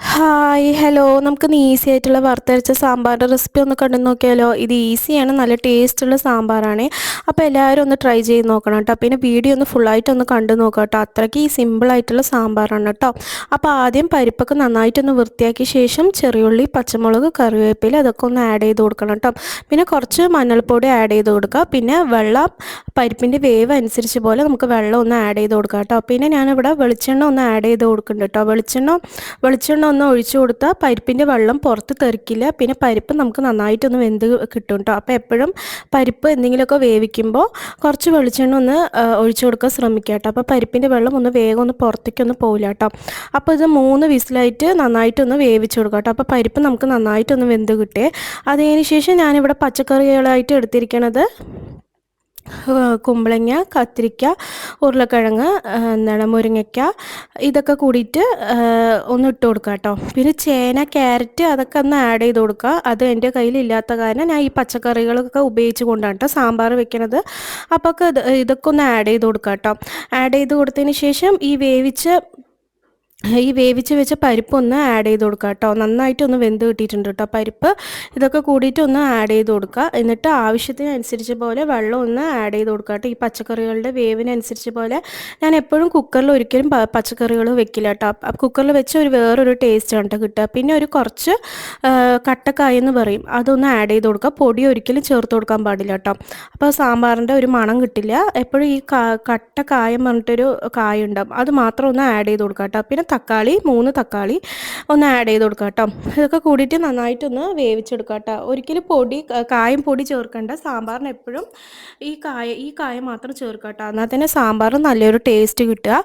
Hi hello നമുക്കിന്ന് easy ആയിട്ടുള്ള വറുത്തരച്ച സാമ്പാറിൻ്റെ റെസിപ്പി ഒന്ന് കണ്ടു നോക്കിയാലോ. ഇത് ഈസിയാണ്, നല്ല ടേസ്റ്റുള്ള സാമ്പാറാണ്. അപ്പോൾ എല്ലാവരും ഒന്ന് ട്രൈ ചെയ്ത് നോക്കണം കേട്ടോ. പിന്നെ വീഡിയോ ഒന്ന് ഫുള്ളായിട്ടൊന്ന് കണ്ടു നോക്കാം കേട്ടോ. അത്രയ്ക്ക് ഈ സിമ്പിളായിട്ടുള്ള സാമ്പാറാണ് കേട്ടോ. അപ്പോൾ ആദ്യം പരിപ്പൊക്കെ നന്നായിട്ടൊന്ന് വൃത്തിയാക്കിയ ശേഷം ചെറിയുള്ളി, പച്ചമുളക്, കറിവേപ്പില അതൊക്കെ ഒന്ന് ആഡ് ചെയ്ത് കൊടുക്കണം കേട്ടോ. പിന്നെ കുറച്ച് മഞ്ഞൾപ്പൊടി ആഡ് ചെയ്ത് കൊടുക്കുക. പിന്നെ വെള്ളം പരിപ്പിൻ്റെ വേവ് അനുസരിച്ച് പോലെ നമുക്ക് വെള്ളം ഒന്ന് ആഡ് ചെയ്ത് കൊടുക്കാം കേട്ടോ. പിന്നെ ഞാനിവിടെ വെളിച്ചെണ്ണ ഒന്ന് ആഡ് ചെയ്ത് കൊടുക്കുന്നുണ്ട് കേട്ടോ. വെളിച്ചെണ്ണ ഒന്ന് ഒഴിച്ചു കൊടുത്താൽ പരിപ്പിൻ്റെ വെള്ളം പുറത്ത് തെറിക്കില്ല. പിന്നെ പരിപ്പ് നമുക്ക് നന്നായിട്ടൊന്ന് വെന്ത് കിട്ടും കേട്ടോ. അപ്പോൾ എപ്പോഴും പരിപ്പ് എന്തെങ്കിലുമൊക്കെ വേവിക്കുമ്പോൾ കുറച്ച് വെളിച്ചെണ്ണ ഒന്ന് ഒഴിച്ചു കൊടുക്കാൻ ശ്രമിക്കുക കേട്ടോ. അപ്പോൾ പരിപ്പിൻ്റെ വെള്ളം ഒന്ന് വേഗം ഒന്ന് പുറത്തേക്കൊന്ന് പോകില്ല കേട്ടോ. അപ്പോൾ ഇത് 3 വിസിലായിട്ട് നന്നായിട്ടൊന്ന് വേവിച്ച് കൊടുക്കാം കേട്ടോ. അപ്പോൾ പരിപ്പ് നമുക്ക് നന്നായിട്ടൊന്ന് വെന്ത് കിട്ടേ. അതിന് ശേഷം ഞാനിവിടെ പച്ചക്കറികളായിട്ട് എടുത്തിരിക്കണത് കുമ്പളങ്ങ, കത്തിരിക്ക, ഉരുളക്കിഴങ്ങ്, മുരിങ്ങയ്ക്ക ഇതൊക്കെ കൂടിയിട്ട് ഒന്ന് ഇട്ട് കൊടുക്കുക കേട്ടോ. പിന്നെ ചേന, ക്യാരറ്റ് അതൊക്കെ ഒന്ന് ആഡ് ചെയ്ത് കൊടുക്കുക. അത് എൻ്റെ കയ്യിലില്ലാത്ത കാരണം ഞാൻ ഈ പച്ചക്കറികളൊക്കെ ഉപയോഗിച്ച് കൊണ്ടാണ് കേട്ടോ സാമ്പാർ വെക്കണത്. അപ്പോൾ ഇതൊക്കെ ഒന്ന് ആഡ് ചെയ്ത് കൊടുക്കുക കേട്ടോ. ആഡ് ചെയ്ത് കൊടുത്തതിന് ശേഷം ഈ വേവിച്ച് വെച്ച പരിപ്പ് ഒന്ന് ആഡ് ചെയ്ത് കൊടുക്കുക കേട്ടോ. നന്നായിട്ടൊന്ന് വെന്ത് കിട്ടിയിട്ടുണ്ട് കേട്ടോ പരിപ്പ്. ഇതൊക്കെ കൂടിയിട്ട് ഒന്ന് ആഡ് ചെയ്ത് കൊടുക്കുക. എന്നിട്ട് ആവശ്യത്തിനനുസരിച്ച് പോലെ വെള്ളം ഒന്ന് ആഡ് ചെയ്ത് കൊടുക്കുക കേട്ടോ. ഈ പച്ചക്കറികളുടെ വേവിനനുസരിച്ച് പോലെ ഞാൻ എപ്പോഴും കുക്കറിൽ ഒരിക്കലും പച്ചക്കറികൾ വെക്കില്ല കേട്ടോ. കുക്കറിൽ വെച്ച് വേറൊരു ടേസ്റ്റാണ് കേട്ടോ കിട്ടുക. പിന്നെ ഒരു കുറച്ച് കട്ടക്കായ എന്ന് പറയും, അതൊന്ന് ആഡ് ചെയ്ത് കൊടുക്കുക. പൊടി ഒരിക്കലും ചേർത്ത് കൊടുക്കാൻ പാടില്ല കേട്ടോ. അപ്പോൾ സാമ്പാറിൻ്റെ ഒരു മണം കിട്ടില്ല. എപ്പോഴും ഈ കട്ടക്കായം പറഞ്ഞിട്ടൊരു കായ ഉണ്ടാവും, അത് മാത്രം ഒന്ന് ആഡ് ചെയ്ത് കൊടുക്കുക കേട്ടോ. പിന്നെ 3 തക്കാളി ഒന്ന് ആഡ് ചെയ്ത് കൊടുക്കുക കേട്ടോ. ഇതൊക്കെ കൂടിയിട്ട് നന്നായിട്ടൊന്ന് വേവിച്ചെടുക്കുക കേട്ടോ. ഒരിക്കലും കായം പൊടി ചേർക്കേണ്ട. സാമ്പാറിന് എപ്പോഴും ഈ കായ മാത്രം ചേർക്കുക കേട്ടോ. എന്നാൽ തന്നെ സാമ്പാർ നല്ലൊരു ടേസ്റ്റ് കിട്ടുക.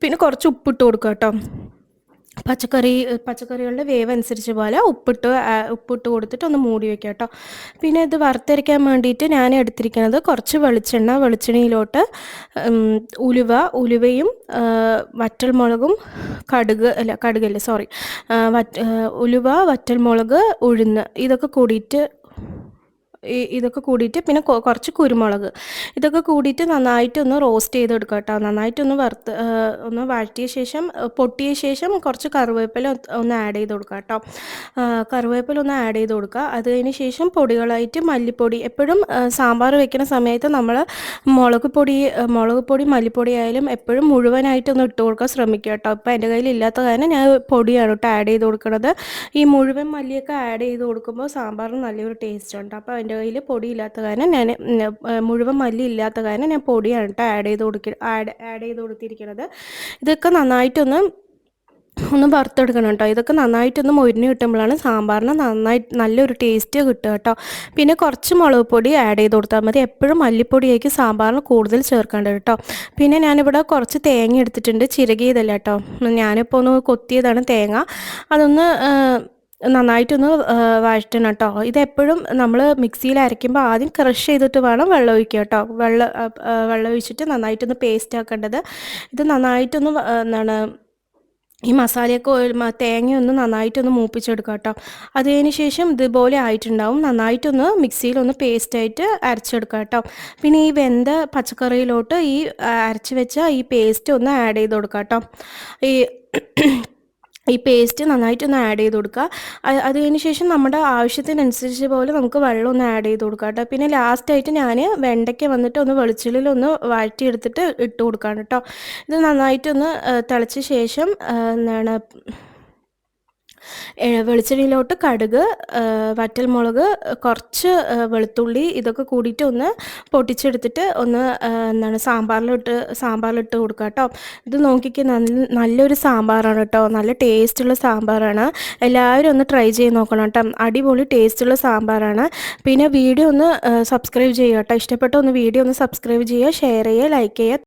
പിന്നെ കുറച്ച് ഉപ്പിട്ട് കൊടുക്കുക കേട്ടോ. പച്ചക്കറികളുടെ വേവ് അനുസരിച്ച് പോലെ ഉപ്പിട്ട് കൊടുത്തിട്ട് ഒന്ന് മൂടി വയ്ക്കുക കേട്ടോ. പിന്നെ ഇത് വറുത്തരയ്ക്കാൻ വേണ്ടിയിട്ട് ഞാൻ എടുത്തിരിക്കുന്നത് കുറച്ച് വെളിച്ചെണ്ണയിലോട്ട് ഉലുവയും വറ്റൽമുളകും ഉലുവ, വറ്റൽമുളക്, ഉഴുന്ന് ഇതൊക്കെ കൂടിയിട്ട് പിന്നെ കുറച്ച് കുരുമുളക് ഇതൊക്കെ കൂടിയിട്ട് നന്നായിട്ടൊന്ന് റോസ്റ്റ് ചെയ്തെടുക്കുക കേട്ടോ. നന്നായിട്ടൊന്ന് ഒന്ന് വഴറ്റിയ ശേഷം പൊട്ടിയ ശേഷം കുറച്ച് കറിവേപ്പില ഒന്ന് ആഡ് ചെയ്ത് കൊടുക്കുക കേട്ടോ. കറിവേപ്പില ഒന്ന് ആഡ് ചെയ്ത് കൊടുക്കുക. അതിന് ശേഷം പൊടികളായിട്ട് മല്ലിപ്പൊടി, എപ്പോഴും സാമ്പാർ വെക്കുന്ന സമയത്ത് നമ്മൾ മുളക് പൊടി മല്ലിപ്പൊടി ആയാലും എപ്പോഴും മുഴുവനായിട്ടൊന്ന് ഇട്ട് കൊടുക്കാൻ ശ്രമിക്കുക കേട്ടോ. ഇപ്പോൾ എൻ്റെ കയ്യിൽ ഇല്ലാത്ത കാരണം ഞാൻ പൊടിയാണ് കേട്ടോ ആഡ് ചെയ്ത് കൊടുക്കുന്നത്. ഈ മുഴുവൻ മല്ലിയൊക്കെ ആഡ് ചെയ്ത് കൊടുക്കുമ്പോൾ സാമ്പാറിന് നല്ലൊരു ടേസ്റ്റ് ഉണ്ട്. അപ്പോൾ എൻ്റെ കയ്യിൽ പൊടിയില്ലാത്ത കാരണം മുഴുവൻ മല്ലി ഇല്ലാത്ത കാരണം ഞാൻ പൊടിയാണ് കേട്ടോ ആഡ് ചെയ്ത് കൊടുത്തിരിക്കുന്നത്. ഇതൊക്കെ നന്നായിട്ടൊന്ന് വറുത്തെടുക്കണം കേട്ടോ. ഇതൊക്കെ നന്നായിട്ടൊന്ന് മൊരിഞ്ഞ് കിട്ടുമ്പോഴാണ് സാമ്പാറിന് നല്ലൊരു ടേസ്റ്റ് കിട്ടുക കേട്ടോ. പിന്നെ കുറച്ച് മുളക് പൊടി ആഡ് ചെയ്ത് കൊടുത്താൽ മതി. എപ്പോഴും മല്ലിപ്പൊടിയായിരിക്കും സാമ്പാറിന് കൂടുതൽ ചേർക്കേണ്ടത് കേട്ടോ. പിന്നെ ഞാനിവിടെ കുറച്ച് തേങ്ങ എടുത്തിട്ടുണ്ട്, ചിരകിയതല്ല കേട്ടോ. ഞാനിപ്പോൾ ഒന്ന് കൊത്തിയതാണ് തേങ്ങ. അതൊന്ന് നന്നായിട്ടൊന്ന് വഴറ്റണം കേട്ടോ. ഇതെപ്പോഴും നമ്മൾ മിക്സിയിൽ അരയ്ക്കുമ്പോൾ ആദ്യം ക്രഷ് ചെയ്തിട്ട് വേണം വെള്ളം ഒഴിക്കുക കേട്ടോ. വെള്ളം ഒഴിച്ചിട്ട് നന്നായിട്ടൊന്ന് പേസ്റ്റ് ആക്കേണ്ടത്. ഇത് നന്നായിട്ടൊന്ന് ഈ മസാലയൊക്കെ തേങ്ങയൊന്ന് നന്നായിട്ടൊന്ന് മൂപ്പിച്ചെടുക്കുക കേട്ടോ. അതിന് ശേഷം ഇതുപോലെ ആയിട്ടുണ്ടാവും. നന്നായിട്ടൊന്ന് മിക്സിയിലൊന്ന് പേസ്റ്റായിട്ട് അരച്ചെടുക്കുക കേട്ടോ. പിന്നെ ഈ വെന്ത പച്ചക്കറിയിലോട്ട് ഈ അരച്ച് വെച്ച ഈ പേസ്റ്റ് ഒന്ന് ആഡ് ചെയ്ത് കൊടുക്കുക കേട്ടോ. ഈ പേസ്റ്റ് നന്നായിട്ടൊന്ന് ആഡ് ചെയ്ത് കൊടുക്കുക. അതിന് ശേഷം നമ്മുടെ ആവശ്യത്തിനനുസരിച്ച് പോലെ നമുക്ക് വെള്ളം ഒന്ന് ആഡ് ചെയ്ത് കൊടുക്കുക കേട്ടോ. പിന്നെ ലാസ്റ്റായിട്ട് ഞാൻ വെണ്ടയ്ക്ക വന്നിട്ട് ഒന്ന് വെളിച്ചെണ്ണയിലൊന്ന് വഴറ്റിയെടുത്തിട്ട് ഇട്ട് കൊടുക്കുകയാണ് കേട്ടോ. ഇത് നന്നായിട്ടൊന്ന് തിളച്ച ശേഷം വെളിച്ചെണ്ണയിലോട്ട് കടുക്, വറ്റൽമുളക്, കുറച്ച് വെളുത്തുള്ളി ഇതൊക്കെ കൂടിയിട്ട് ഒന്ന് പൊട്ടിച്ചെടുത്തിട്ട് ഒന്ന് സാമ്പാറിലിട്ട് കൊടുക്കുക കേട്ടോ. ഇത് നോക്കിക്ക് നല്ലൊരു സാമ്പാറാണ് കേട്ടോ. നല്ല ടേസ്റ്റുള്ള സാമ്പാറാണ്. എല്ലാവരും ഒന്ന് ട്രൈ ചെയ്ത് നോക്കണം കേട്ടോ. അടിപൊളി ടേസ്റ്റുള്ള സാമ്പാറാണ്. പിന്നെ വീഡിയോ ഒന്ന് സബ്സ്ക്രൈബ് ചെയ്യുക കേട്ടോ. ഇഷ്ടപ്പെട്ട വീഡിയോ ഒന്ന് സബ്സ്ക്രൈബ് ചെയ്യുക, ഷെയർ ചെയ്യുക, ലൈക്ക് ചെയ്യുക.